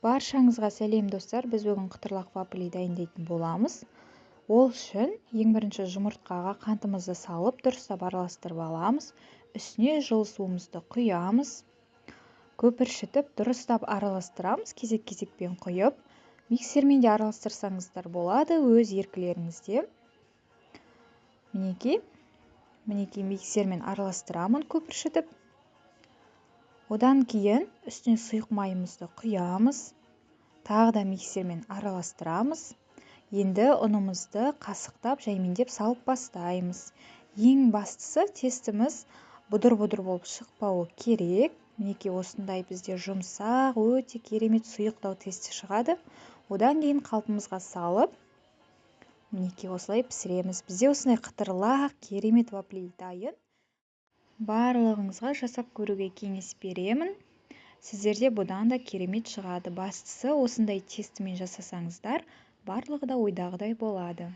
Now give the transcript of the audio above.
Баршаңызға сәлем достар. Біз бүгін қытырлақ вафли дайындайтын боламыз. Ол үшін ең бірінші жұмыртқаға қантымызды салып, дұрыстап араластырып аламыз. Үстіне жылы суымызды құямыз. Көпіршітіп, дұрыстап араластырамыз, кезек-кезекпен құйып. Миксермен де араластырсаңыздар болады, өз еркілеріңізде. Мінекей миксермен араластырамын көпіршітіп. Одан кейін үстіне сұйық майымызды құямыз. Тағы да миксермен араластырамыз. Енді ұнымызды қасықтап, жаймендеп салып бастаймыз. Ең бастысы тестіміз бұдыр-бұдыр болып шықпауы керек. Мінекей осындай бізде жұмсақ, өте керемет сұйықтау тесті шығады. Одан кейін қалпымызға салып, мінекей осылай пісіреміз. Бізде осындай қытырлақ, керемет вафли дайын. Барлығыңызға жасап көруге кеңес беремін. Сіздерде бұдан да керемет шығады. Бастысы осындай тестімен жасасаңыздар, барлығы да ойдағыдай болады.